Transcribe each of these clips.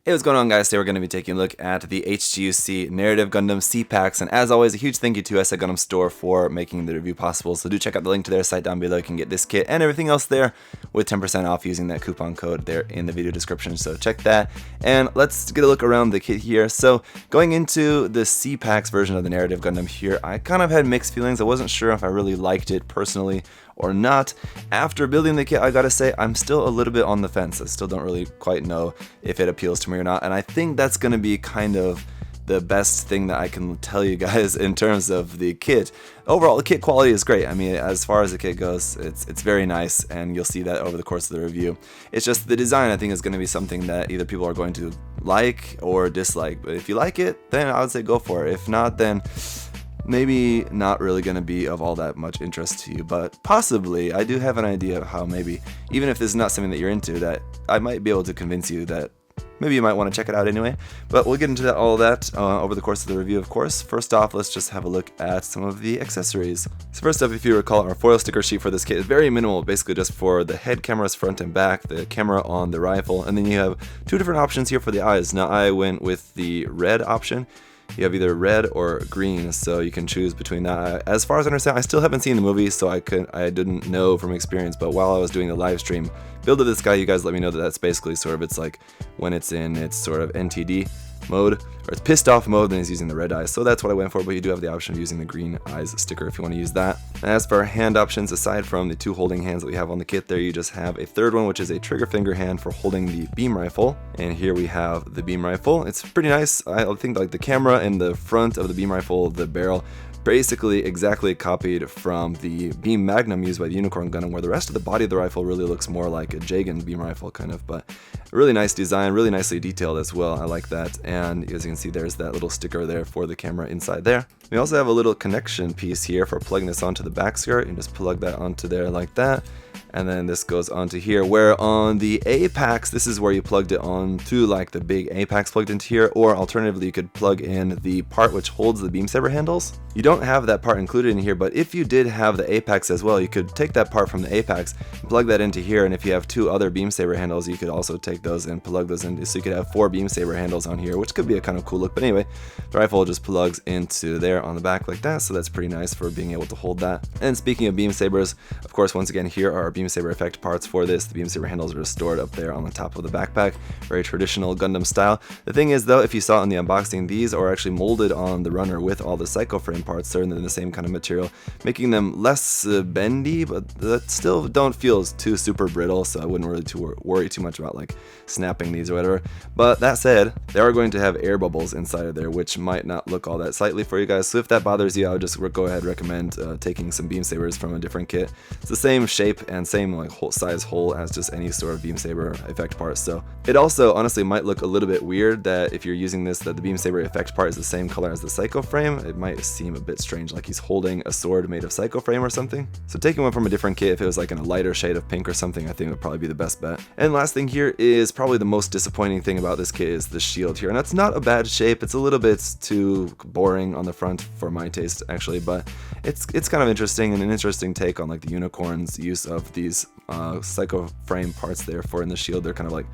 Hey, what's going on, guys? Today we're going to be taking a look at the HGUC Narrative Gundam C-Packs, and as always, a huge thank you to SI Gundam Store for making the review possible. So do check out the link to their site down below. You can get this kit and everything else there with 10% off using that coupon code there in the video description. So check that, and let's get a look around the kit here. So going into the C-Packs version of the Narrative Gundam here, I kind of had mixed feelings. I wasn't sure if I really liked it personally or not. After building the kit, I gotta say, I'm still a little bit on the fence. I still don't really quite know if it appeals to me or not, and I think that's gonna be kind of the best thing that I can tell you guys in terms of the kit. Overall, the kit quality is great. I mean, as far as the kit goes, it's very nice, and you'll see that over the course of the review. It's just the design, I think, is going to be something that either people are going to like or dislike. But if you like it, then I would say go for it. If not, then maybe not really going to be of all that much interest to you, but possibly I do have an idea of how maybe, even if this is not something that you're into, that I might be able to convince you that maybe you might want to check it out anyway. But we'll get into all of that over the course of the review, of course. First off, let's just have a look at some of the accessories. So first up, if you recall, our foil sticker sheet for this kit is very minimal, basically just for the head cameras front and back, the camera on the rifle, and then you have two different options here for the eyes. Now I went with the red option. You have either red or green, so you can choose between that. As far as I understand, I still haven't seen the movie, so I didn't know from experience, but while I was doing the live stream build of this guy, you guys let me know that that's basically sort of, it's like when it's in its sort of NTD mode, or it's pissed off mode, then he's using the red eyes. So that's what I went for, but you do have the option of using the green eyes sticker if you want to use that. And as for our hand options, aside from the two holding hands that we have on the kit there, you just have a third one, which is a trigger finger hand for holding the beam rifle. And here we have the beam rifle. It's pretty nice. I think like the camera and the front of the beam rifle, the barrel, basically exactly copied from the beam magnum used by the Unicorn Gundam, where the rest of the body of the rifle really looks more like a Jagan beam rifle kind of, but really nice design, really nicely detailed as well. I like that. And as you can see, there's that little sticker there for the camera inside there. We also have a little connection piece here for plugging this onto the back skirt. You just plug that onto there like that. And then this goes onto here, where on the A-Packs, this is where you plugged it onto, like the big A-Packs plugged into here, or alternatively you could plug in the part which holds the beam saber handles. You don't have that part included in here, but if you did have the A-Packs as well, you could take that part from the A-Packs and plug that into here, and if you have two other beam saber handles, you could also take those and plug those in, so you could have 4 beam saber handles on here, which could be a kind of cool look. But anyway, the rifle just plugs into there on the back like that, so that's pretty nice for being able to hold that. And speaking of beam sabers, of course, once again, here are our beam saber effect parts for this. The beam saber handles are stored up there on the top of the backpack, very traditional Gundam style. The thing is though, if you saw in the unboxing, these are actually molded on the runner with all the psycho frame parts. They're in the same kind of material, making them less bendy, but that still don't feel too super brittle, so I wouldn't really worry too much about like snapping these or whatever. But that said, they are going to have air bubbles inside of there, which might not look all that sightly for you guys, so if that bothers you, I would just go ahead and recommend taking some beam sabers from a different kit. It's the same shape and same like whole size hole as just any sort of beam saber effect part, so it also honestly might look a little bit weird that if you're using this, that the beam saber effect part is the same color as the psycho frame. It might seem a bit strange, like he's holding a sword made of psycho frame or something. So taking one from a different kit, if it was like in a lighter shade of pink or something, I think would probably be the best bet. And last thing here is probably the most disappointing thing about this kit is the shield here, and that's not a bad shape. It's a little bit too boring on the front for my taste actually, but it's kind of interesting, and an interesting take on like the Unicorn's use of these psycho frame parts there for in the shield. They're kind of like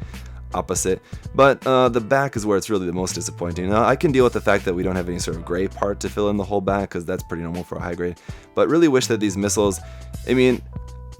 opposite, but the back is where it's really the most disappointing. Now, I can deal with the fact that we don't have any sort of gray part to fill in the whole back, because that's pretty normal for a high grade, but really wish that these missiles, I mean,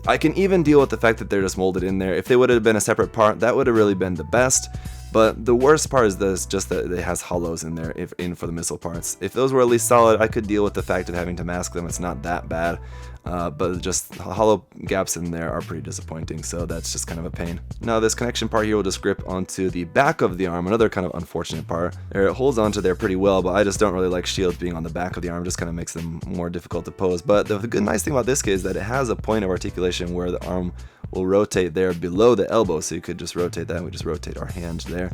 I can even deal with the fact that they're just molded in there. If they would have been a separate part, that would have really been the best. But the worst part is this, just that it has hollows in there for the missile parts. If those were at least solid, I could deal with the fact of having to mask them. It's not that bad, but just hollow gaps in there are pretty disappointing, so that's just kind of a pain. Now this connection part here will just grip onto the back of the arm, another kind of unfortunate part. There, it holds onto there pretty well, but I just don't really like shields being on the back of the arm. It just kind of makes them more difficult to pose. But the good nice thing about this kit is that it has a point of articulation where the arm will rotate there below the elbow, so you could just rotate that. We just rotate our hand there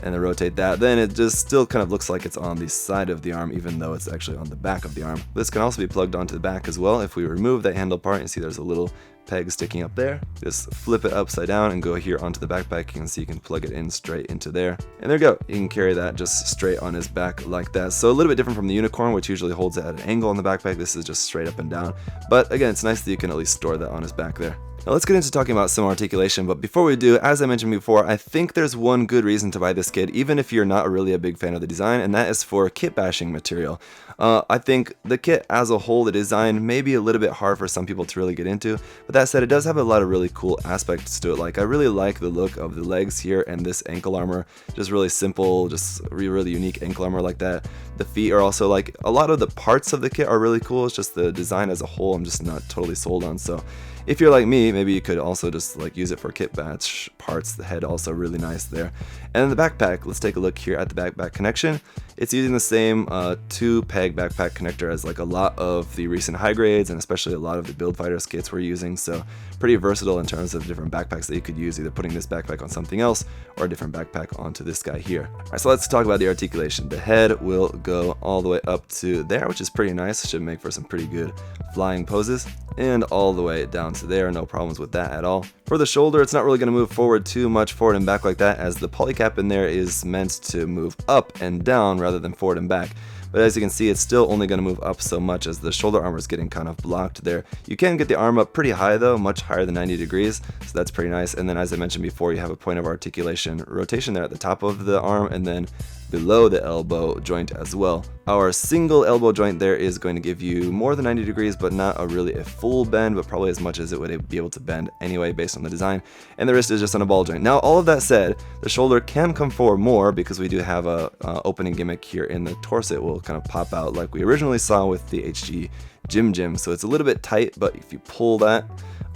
and then rotate that, then it just still kind of looks like it's on the side of the arm, even though it's actually on the back of the arm. This can also be plugged onto the back as well. If we remove that handle part, you see there's a little peg sticking up there. Just flip it upside down and go here onto the backpack. You can see you can plug it in straight into there, and there you go. You can carry that just straight on his back like that. So a little bit different from the Unicorn, which usually holds it at an angle on the backpack. This is just straight up and down, but again, it's nice that you can at least store that on his back there. Now let's get into talking about some articulation, but before we do, as I mentioned before, I think there's one good reason to buy this kit, even if you're not really a big fan of the design, and that is for kit bashing material. I think the kit as a whole, the design may be a little bit hard for some people to really get into, but that said, it does have a lot of really cool aspects to it. Like, I really like the look of the legs here and this ankle armor, just really simple, just really unique ankle armor like that. The feet are also, like, a lot of the parts of the kit are really cool. It's just the design as a whole I'm just not totally sold on. So if you're like me, maybe you could also just like use it for kit batch parts. The head also really nice there. And the backpack, let's take a look here at the backpack connection. It's using the same 2-peg backpack connector as like a lot of the recent high grades and especially a lot of the build fighters kits we're using. So pretty versatile in terms of different backpacks that you could use, either putting this backpack on something else or a different backpack onto this guy here. Alright, so let's talk about the articulation. The head will go all the way up to there, which is pretty nice. Should make for some pretty good flying poses. And all the way down to there, no problems with that at all. For the shoulder, it's not really going to move forward too much forward and back like that, as the polycap in there is meant to move up and down rather than forward and back. But as you can see, it's still only going to move up so much as the shoulder armor is getting kind of blocked there. You can get the arm up pretty high though, much higher than 90 degrees, so that's pretty nice. And then as I mentioned before, you have a point of articulation rotation there at the top of the arm and then below the elbow joint as well. Our single elbow joint there is going to give you more than 90 degrees, but not really a full bend, but probably as much as it would be able to bend anyway based on the design. And the wrist is just on a ball joint. Now all of that said, the shoulder can come forward more because we do have a opening gimmick here in the torso. It will kind of pop out like we originally saw with the HG Gym. So it's a little bit tight, but if you pull that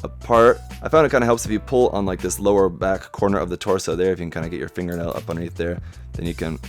apart, I found it kind of helps if you pull on like this lower back corner of the torso there. If you can kind of get your fingernail up underneath there, then you can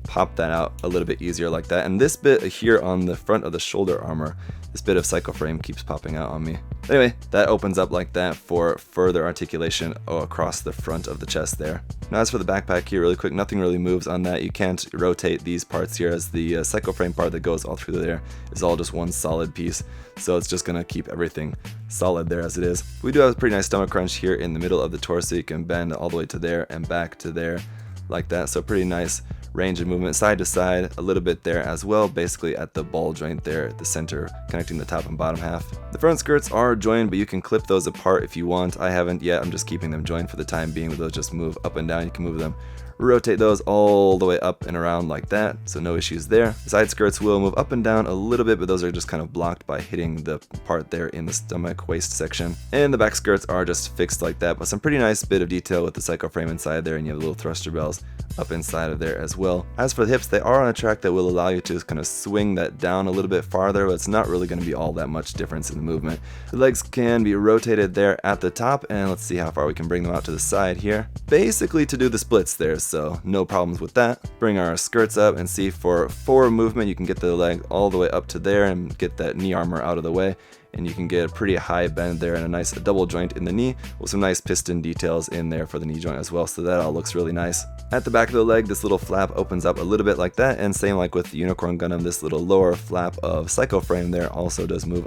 pop that out a little bit easier like that. And this bit here on the front of the shoulder armor, this bit of psycho frame keeps popping out on me. Anyway, that opens up like that for further articulation across the front of the chest there. Now as for the backpack here, really quick, nothing really moves on that. You can't rotate these parts here, as the psycho frame part that goes all through there is all just one solid piece. So it's just gonna keep everything solid there as it is. We do have a pretty nice stomach crunch here in the middle of the torso. You can bend all the way to there and back to there like that. So pretty nice range of movement side to side, a little bit there as well, basically at the ball joint there at the center, connecting the top and bottom half. The front skirts are joined, but you can clip those apart if you want. I haven't yet, I'm just keeping them joined for the time being, but those just move up and down. You can move them, rotate those all the way up and around like that, so no issues there. The side skirts will move up and down a little bit, but those are just kind of blocked by hitting the part there in the stomach waist section. And the back skirts are just fixed like that, but some pretty nice bit of detail with the psycho frame inside there, and you have little thruster bells up inside of there as well. As for the hips, they are on a track that will allow you to kind of swing that down a little bit farther, but it's not really going to be all that much difference in the movement. The legs can be rotated there at the top, and let's see how far we can bring them out to the side here, basically to do the splits there, so no problems with that. Bring our skirts up and see for forward movement, you can get the leg all the way up to there and get that knee armor out of the way. And you can get a pretty high bend there and a nice double joint in the knee with some nice piston details in there for the knee joint as well, so that all looks really nice. At the back of the leg, this little flap opens up a little bit like that, and same like with the Unicorn Gundam, this little lower flap of psycho frame there also does move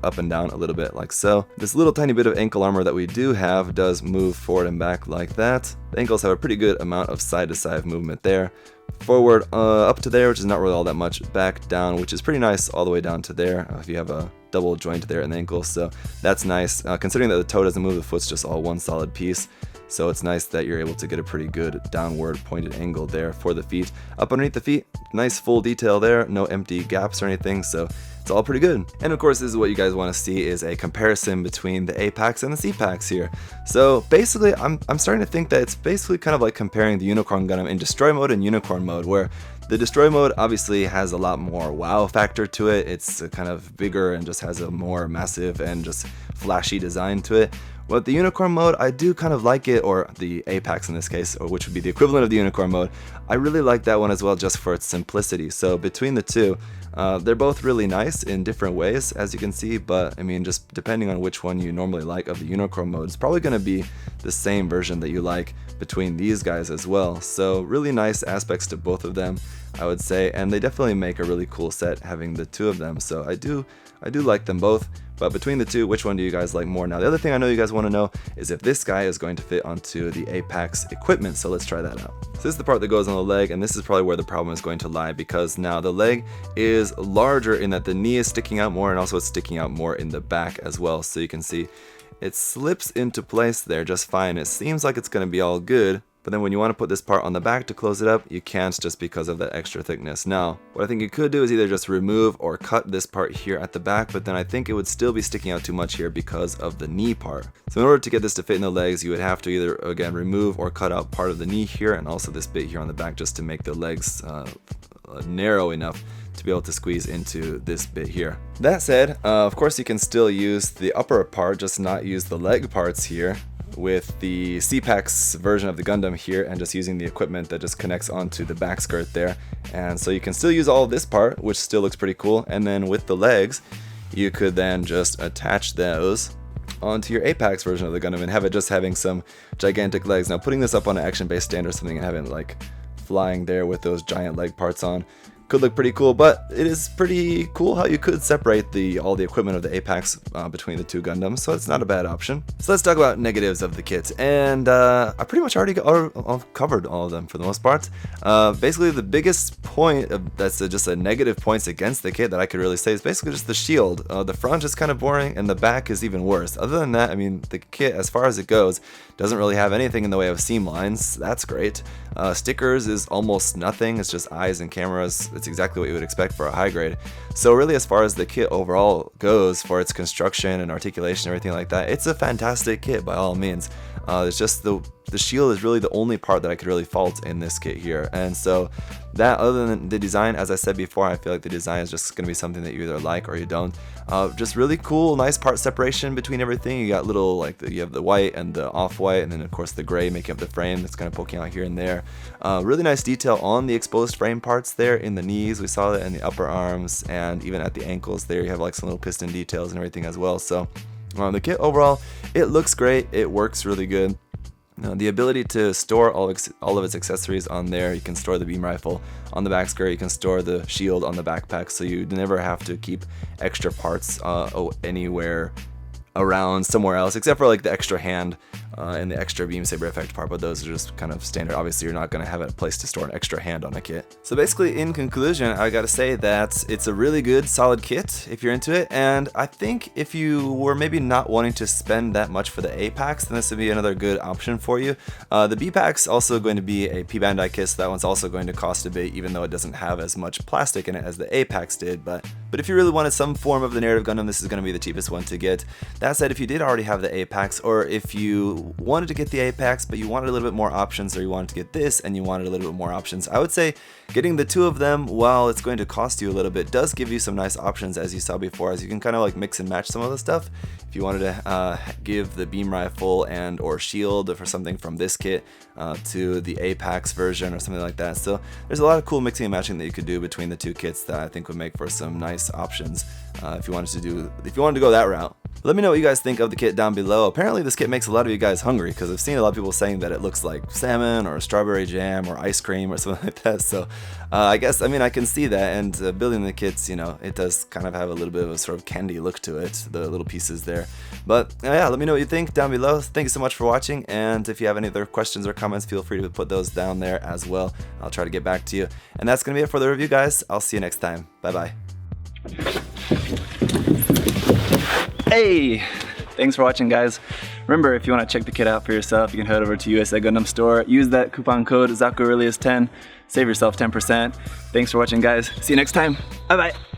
up and down a little bit like so. This little tiny bit of ankle armor that we do have does move forward and back like that. The ankles have a pretty good amount of side to side movement there. Forward up to there, which is not really all that much, back down, which is pretty nice all the way down to there if you have a double joint there in the ankle, so that's nice. Considering that the toe doesn't move, the foot's just all one solid piece, so it's nice that you're able to get a pretty good downward pointed angle there for the feet. Up underneath the feet, nice full detail there, no empty gaps or anything, so it's all pretty good. And of course, this is what you guys want to see, is a comparison between the A-Packs and the C-Packs here. So basically, I'm starting to think that it's basically kind of like comparing the Unicorn Gundam in Destroy mode and Unicorn mode, where the Destroy mode obviously has a lot more wow factor to it. It's kind of bigger and just has a more massive and just flashy design to it. But the Unicorn mode, I do kind of like it, or the A-Packs in this case, or which would be the equivalent of the Unicorn mode. I really like that one as well, just for its simplicity. So between the two, they're both really nice in different ways, as you can see, but I mean, just depending on which one you normally like of the Unicorn mode, it's probably going to be the same version that you like between these guys as well. So really nice aspects to both of them, I would say, and they definitely make a really cool set having the two of them. So I do like them both. But between the two, which one do you guys like more? Now, the other thing I know you guys want to know is if this guy is going to fit onto the A-Packs equipment, so let's try that out. So this is the part that goes on the leg, and this is probably where the problem is going to lie, because now the leg is larger in that the knee is sticking out more, and also it's sticking out more in the back as well. So you can see it slips into place there just fine. It seems like it's going to be all good, but then when you want to put this part on the back to close it up, you can't just because of that extra thickness. Now, what I think you could do is either just remove or cut this part here at the back, but then I think it would still be sticking out too much here because of the knee part. So in order to get this to fit in the legs, you would have to either, again, remove or cut out part of the knee here and also this bit here on the back just to make the legs narrow enough to be able to squeeze into this bit here. That said, of course you can still use the upper part, just not use the leg parts here with the C-Packs version of the Gundam here, and just using the equipment that just connects onto the back skirt there. And so you can still use all of this part, which still looks pretty cool, and then with the legs you could then just attach those onto your Apex version of the Gundam and have it just having some gigantic legs. Now putting this up on an action-based stand or something and having it like flying there with those giant leg parts on could look pretty cool, but it is pretty cool how you could separate all the equipment of the Apex between the two Gundams, so it's not a bad option. So let's talk about negatives of the kit, and I pretty much already covered all of them for the most part. Basically, the biggest point that's just a negative points against the kit that I could really say is basically just the shield. The front is kind of boring, and the back is even worse. Other than that, I mean, the kit, as far as it goes, doesn't really have anything in the way of seam lines. That's great. Stickers is almost nothing. It's just eyes and cameras. It's exactly what you would expect for a high grade. So really, as far as the kit overall goes, for its construction and articulation and everything like that, it's a fantastic kit by all means. It's just the shield is really the only part that I could really fault in this kit here. And so that, other than the design, as I said before, I feel like the design is just going to be something that you either like or you don't. Just really cool, nice part separation between everything. You got little, like, you have the white and the off-white, and then of course the gray making up the frame that's kind of poking out here and there. Really nice detail on the exposed frame parts there in the knees. We saw that in the upper arms, and even at the ankles there you have like some little piston details and everything as well. So the kit overall, it looks great, it works really good. The ability to store all of its accessories on there. You can store the beam rifle on the back skirt, you can store the shield on the backpack, so you never have to keep extra parts anywhere around somewhere else, except for like the extra hand and the extra beam saber effect part, but those are just kind of standard. Obviously, you're not going to have a place to store an extra hand on a kit. So basically, in conclusion, I gotta say that it's a really good, solid kit if you're into it, and I think if you were maybe not wanting to spend that much for the A-Packs, then this would be another good option for you. The B-Pack's also going to be a P-Bandai kit, so that one's also going to cost a bit, even though it doesn't have as much plastic in it as the A-Packs did, but if you really wanted some form of the Narrative Gundam, this is going to be the cheapest one to get. That said, if you did already have the A-Packs, or if you wanted to get the A-Packs but you wanted a little bit more options, or you wanted to get this and you wanted a little bit more options, I would say getting the two of them, while it's going to cost you a little bit, does give you some nice options, as you saw before, as you can kind of like mix and match some of the stuff. If you wanted to give the beam rifle and or shield for something from this kit to the Apex version or something like that. So there's a lot of cool mixing and matching that you could do between the two kits that I think would make for some nice options if you wanted to go that route. Let me know what you guys think of the kit down below. Apparently this kit makes a lot of you guys hungry, because I've seen a lot of people saying that it looks like salmon or strawberry jam or ice cream or something like that. So I guess, I mean, I can see that, and building the kits, you know, it does kind of have a little bit of a sort of candy look to it, the little pieces there. But yeah, let me know what you think down below. Thank you so much for watching, and if you have any other questions or comments, feel free to put those down there as well. I'll try to get back to you. And that's going to be it for the review, guys. I'll see you next time. Bye-bye. Hey! Thanks for watching, guys. Remember, if you want to check the kit out for yourself, you can head over to USA Gundam Store, use that coupon code ZakuAurelius10, save yourself 10%. Thanks for watching, guys. See you next time. Bye-bye.